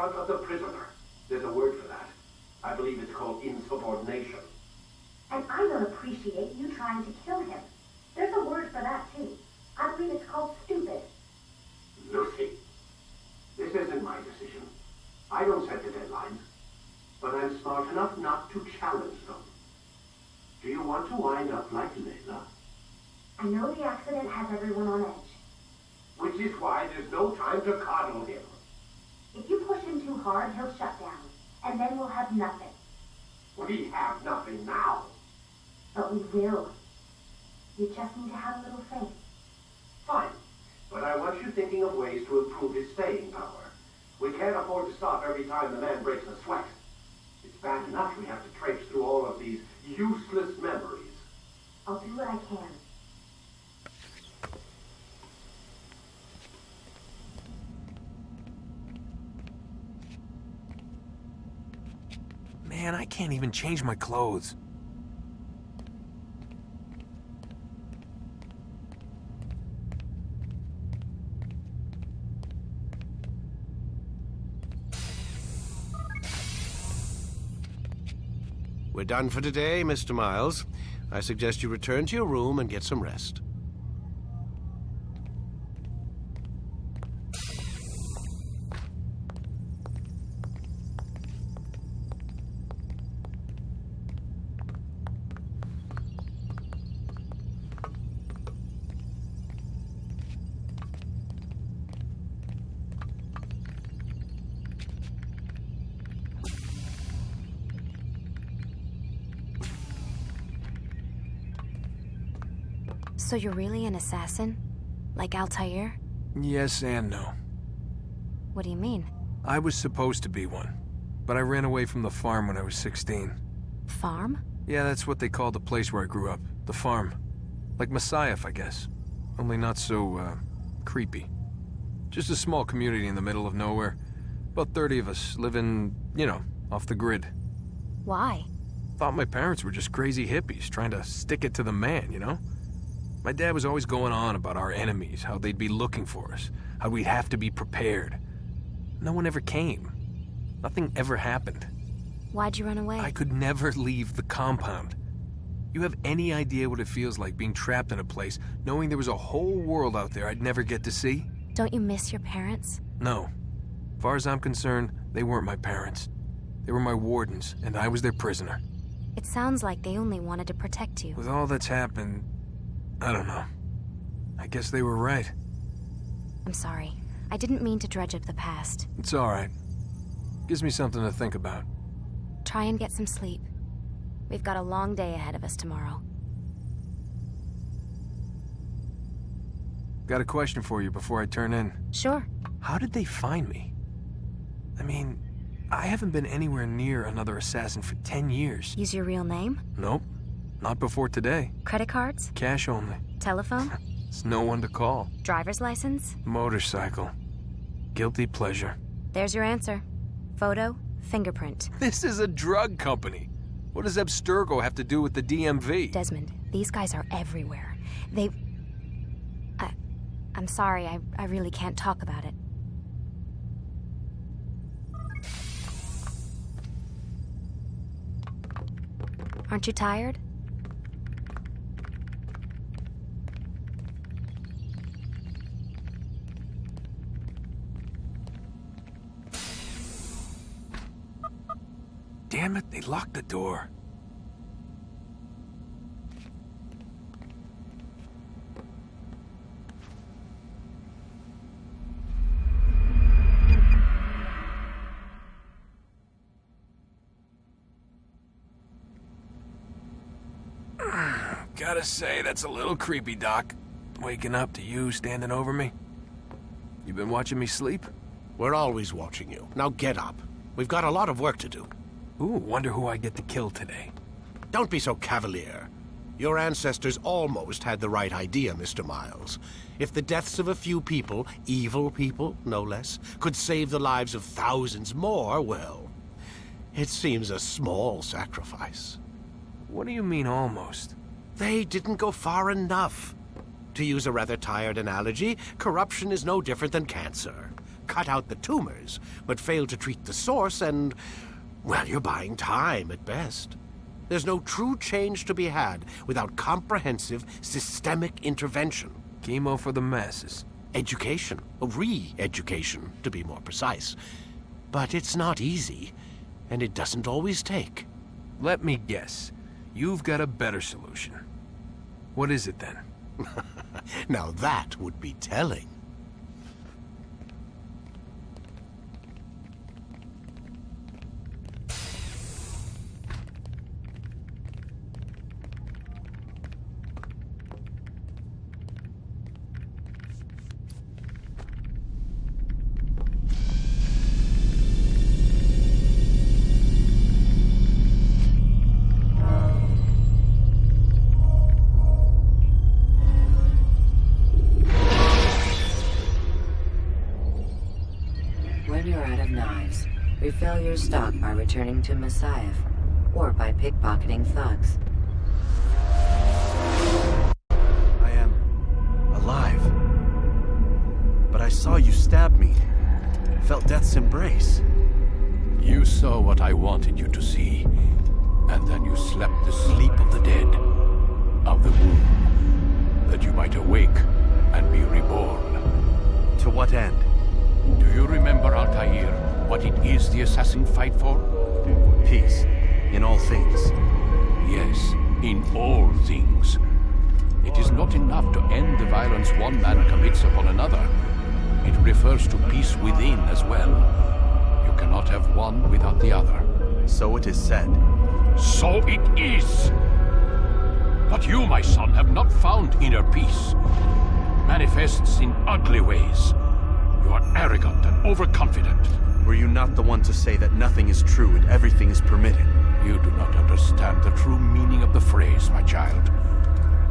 front of the prisoner. There's a word for that. I believe it's called insubordination. And I don't appreciate you trying to kill him. There's a word for that, too. I believe it's called stupid. Lucy, this isn't my decision. I don't set the deadlines. But I'm smart enough not to challenge them. Do you want to wind up like Layla? I know the accident has everyone on edge. Which is why there's no time to coddle him. If you push him too hard, he'll shut down. And then we'll have nothing. We have nothing now. But we will. You just need to have a little faith. Fine. But I want you thinking of ways to improve his staying power. We can't afford to stop every time the man breaks a sweat. It's bad enough we have to traipse through all of these useless memories. I'll do what I can. Man, I can't even change my clothes. We're done for today, Mr. Miles. I suggest you return to your room and get some rest. So you're really an assassin? Like Altair? Yes and no. What do you mean? I was supposed to be one, but I ran away from the farm when I was 16. Farm? Yeah, that's what they called the place where I grew up. The farm. Like Masyaf, I guess. Only not so, creepy. Just a small community in the middle of nowhere. About 30 of us living, you know, off the grid. Why? Thought my parents were just crazy hippies trying to stick it to the man, you know? My dad was always going on about our enemies, how they'd be looking for us, how we'd have to be prepared. No one ever came. Nothing ever happened. Why'd you run away? I could never leave the compound. You have any idea what it feels like being trapped in a place, knowing there was a whole world out there I'd never get to see? Don't you miss your parents? No. As far as I'm concerned, they weren't my parents. They were my wardens, and I was their prisoner. It sounds like they only wanted to protect you. With all that's happened, I don't know. I guess they were right. I'm sorry. I didn't mean to dredge up the past. It's all right. Gives me something to think about. Try and get some sleep. We've got a long day ahead of us tomorrow. Got a question for you before I turn in. Sure. How did they find me? I mean, I haven't been anywhere near another assassin for 10 years. Use your real name? Nope. Not before today. Credit cards? Cash only. Telephone? There's no one to call. Driver's license? Motorcycle. Guilty pleasure. There's your answer. Photo, fingerprint. This is a drug company. What does Abstergo have to do with the DMV? Desmond, these guys are everywhere. I'm sorry, I really can't talk about it. Aren't you tired? Damn it, they locked the door. Gotta say, that's a little creepy, Doc. Waking up to you standing over me. You been watching me sleep? We're always watching you. Now get up. We've got a lot of work to do. Ooh, wonder who I get to kill today. Don't be so cavalier. Your ancestors almost had the right idea, Mr. Miles. If the deaths of a few people, evil people, no less, could save the lives of thousands more, well, it seems a small sacrifice. What do you mean, almost? They didn't go far enough. To use a rather tired analogy, corruption is no different than cancer. cut out the tumors, but fail to treat the source and, well, you're buying time at best. There's no true change to be had without comprehensive, systemic intervention. Chemo for the masses. Education. Re-education, to be more precise. But it's not easy, and it doesn't always take. Let me guess. You've got a better solution. What is it then? Now that would be telling. Refill your stock by returning to Masyaf, or by pickpocketing thugs. I am alive. But I saw you stab me. Felt death's embrace. You saw what I wanted you to see, and then you slept the sleep of the dead, of the womb, that you might awake and be reborn. To what end? Do you remember, Altair, what it is the assassin fight for? Peace. In all things. Yes, in all things. It is not enough to end the violence one man commits upon another. It refers to peace within as well. You cannot have one without the other. So it is said. So it is! But you, my son, have not found inner peace. Manifests in ugly ways. You are arrogant and overconfident. Were you not the one to say that nothing is true and everything is permitted? You do not understand the true meaning of the phrase, my child.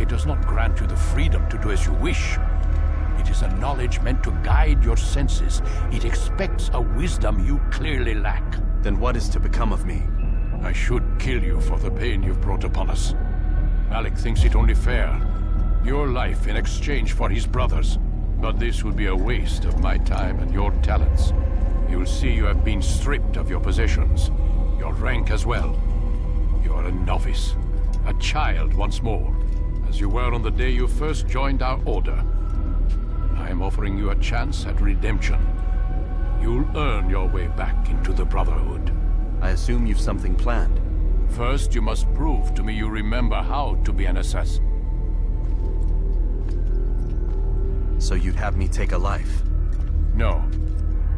It does not grant you the freedom to do as you wish. It is a knowledge meant to guide your senses. It expects a wisdom you clearly lack. Then what is to become of me? I should kill you for the pain you've brought upon us. Malik thinks it only fair. Your life in exchange for his brother's. But this would be a waste of my time and your talents. You'll see you have been stripped of your possessions, your rank as well. You are a novice, a child once more, as you were on the day you first joined our order. I am offering you a chance at redemption. You'll earn your way back into the Brotherhood. I assume you've something planned. First, you must prove to me you remember how to be an assassin. So you'd have me take a life? No.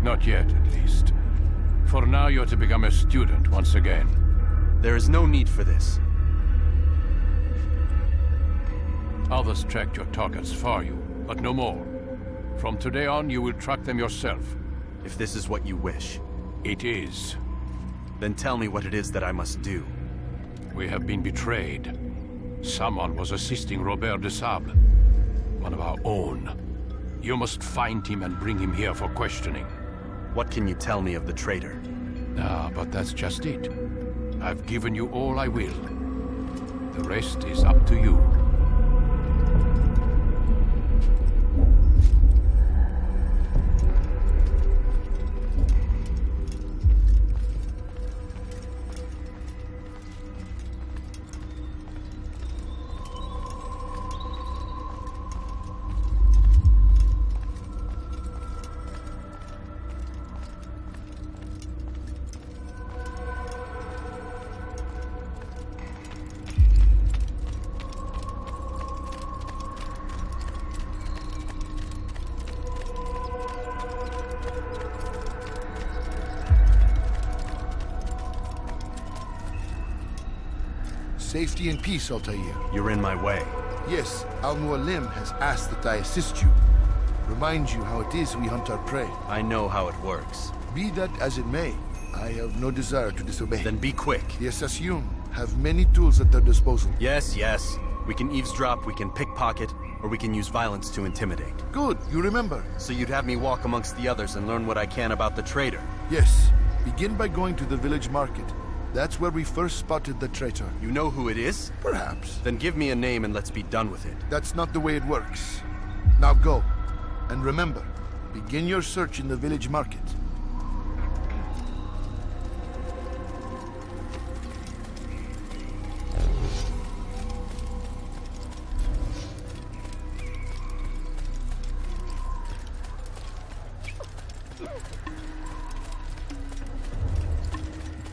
Not yet, at least. For now, you're to become a student once again. There is no need for this. Others tracked your targets for you, but no more. From today on, you will track them yourself. If this is what you wish. It is. Then tell me what it is that I must do. We have been betrayed. Someone was assisting Robert de Sable, one of our own. You must find him and bring him here for questioning. What can you tell me of the traitor? Ah, but that's just it. I've given you all I will. The rest is up to you. Safety and peace, Altair. You're in my way. Yes, Al-Mualim has asked that I assist you. Remind you how it is we hunt our prey. I know how it works. Be that as it may, I have no desire to disobey. Then be quick. The Assassin have many tools at their disposal. Yes, yes. We can eavesdrop, we can pickpocket, or we can use violence to intimidate. Good, you remember. So you'd have me walk amongst the others and learn what I can about the traitor? Yes. Begin by going to the village market. That's where we first spotted the traitor. You know who it is? Perhaps. Then give me a name and let's be done with it. That's not the way it works. Now go. And remember, Begin your search in the village market.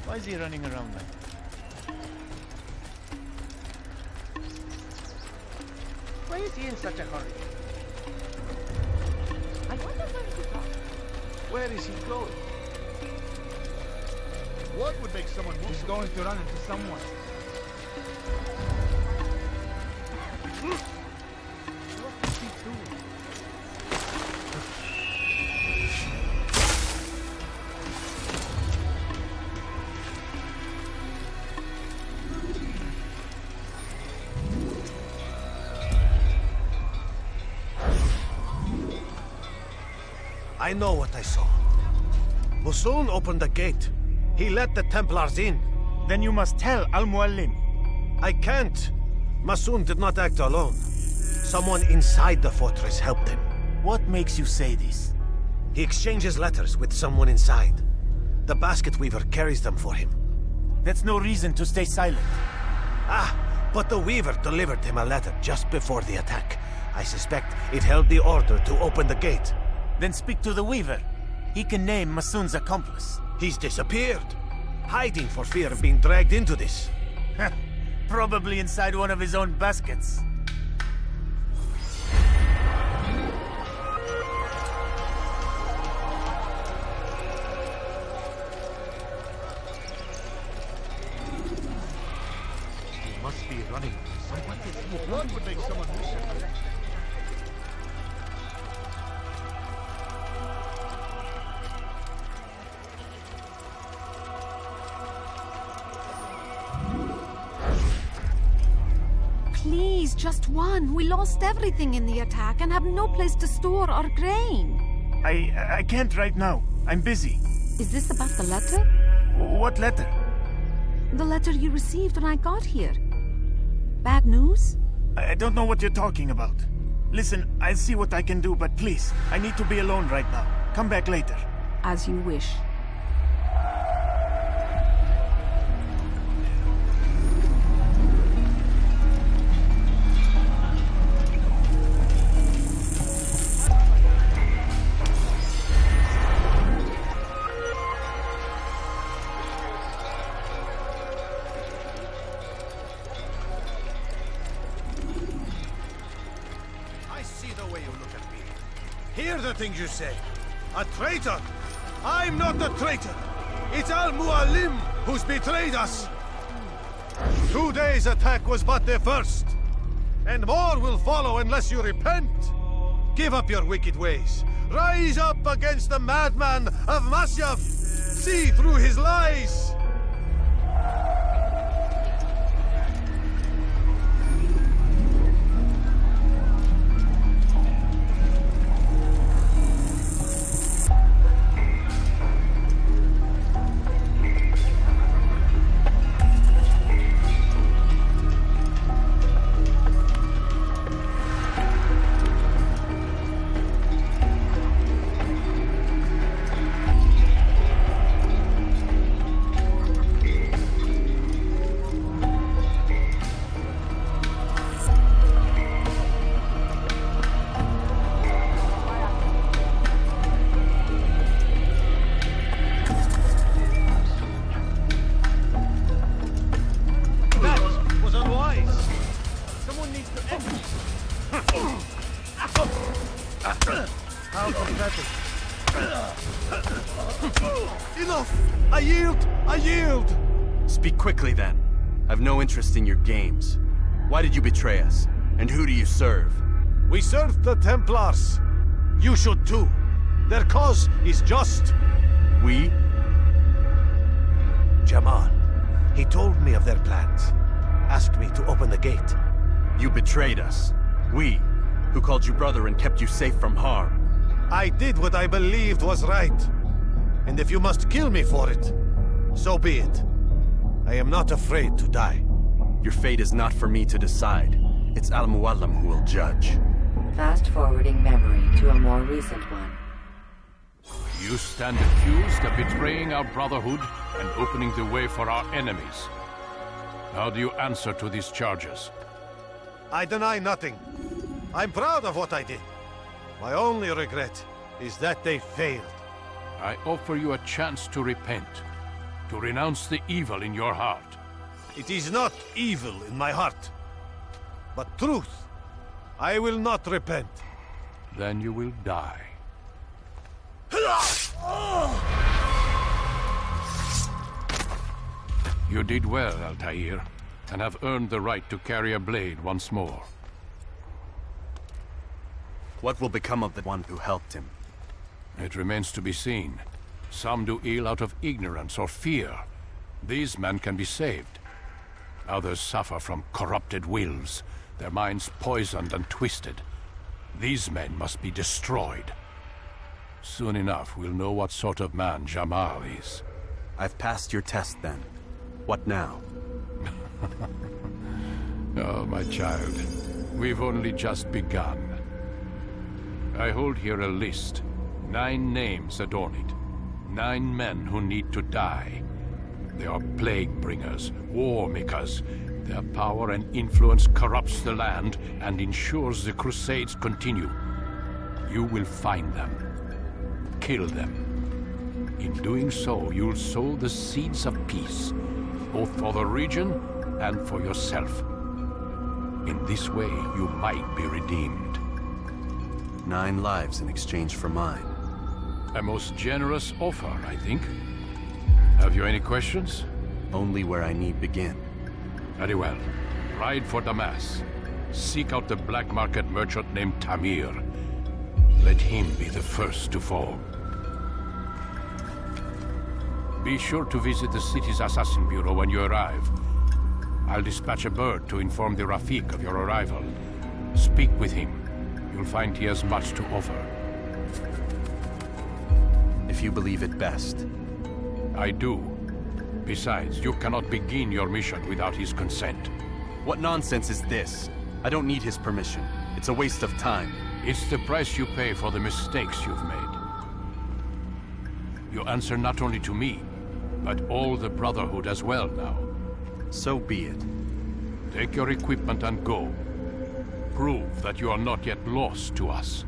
Why is he running around like that? Why is he in such a hurry? I wonder where he's going. Where is he going? What would make someone move? He's going to run into someone. What is he doing? I know what I saw. Masoon opened the gate. He let the Templars in. Then you must tell Al-Muallim. I can't. Masoon did not act alone. Someone inside the fortress helped him. What makes you say this? He exchanges letters with someone inside. The basket weaver carries them for him. That's no reason to stay silent. Ah, but the weaver delivered him a letter just before the attack. I suspect it held the order to open the gate. Then speak to the weaver. He can name Masoon's accomplice. He's disappeared. Hiding for fear of being dragged into this. Probably inside one of his own baskets. He must be running. What would make someone move? Please, just one. We lost everything in the attack and have no place to store our grain. I can't right now. I'm busy. Is this about the letter? What letter? The letter you received when I got here. Bad news? I don't know what you're talking about. Listen, I'll see what I can do, but please, I need to be alone right now. Come back later. As you wish. Things you say. A traitor? I'm not a traitor. It's Al-Muallim who's betrayed us. Today's attack was but the first. And more will follow unless you repent. Give up your wicked ways. Rise up against the madman of Masyaf. See through his lies. How pathetic. Enough! I yield! I yield! Speak quickly then. I've no interest in your games. Why did you betray us? And who do you serve? We serve the Templars. You should too. Their cause is just. We? Jamal. He told me of their plans. Asked me to open the gate. You betrayed us. We, who called you brother and kept you safe from harm. I did what I believed was right. And if you must kill me for it, so be it. I am not afraid to die. Your fate is not for me to decide. It's Al-Muallim who will judge. Fast-forwarding memory to a more recent one. You stand accused of betraying our Brotherhood and opening the way for our enemies. How do you answer to these charges? I deny nothing. I'm proud of what I did. My only regret is that they failed. I offer you a chance to repent, to renounce the evil in your heart. It is not evil in my heart, but truth. I will not repent. Then you will die. You did well, Altair, and have earned the right to carry a blade once more. What will become of the one who helped him? It remains to be seen. Some do ill out of ignorance or fear. These men can be saved. Others suffer from corrupted wills, their minds poisoned and twisted. These men must be destroyed. Soon enough, we'll know what sort of man Jamal is. I've passed your test, then. What now? Oh, my child. We've only just begun. I hold here a list. 9 names adorn it. 9 men who need to die. They are plague bringers, war makers. Their power and influence corrupts the land and ensures the Crusades continue. You will find them. Kill them. In doing so, you'll sow the seeds of peace, both for the region and for yourself. In this way, you might be redeemed. 9 lives in exchange for mine. A most generous offer, I think. Have you any questions? Only where I need begin. Very well. Ride for Damas. Seek out the black market merchant named Tamir. Let him be the first to fall. Be sure to visit the city's assassin bureau when you arrive. I'll dispatch a bird to inform the Rafiq of your arrival. Speak with him. You'll find he has much to offer. If you believe it best. I do. Besides, you cannot begin your mission without his consent. What nonsense is this? I don't need his permission. It's a waste of time. It's the price you pay for the mistakes you've made. You answer not only to me, but all the Brotherhood as well now. So be it. Take your equipment and go. Prove that you are not yet lost to us.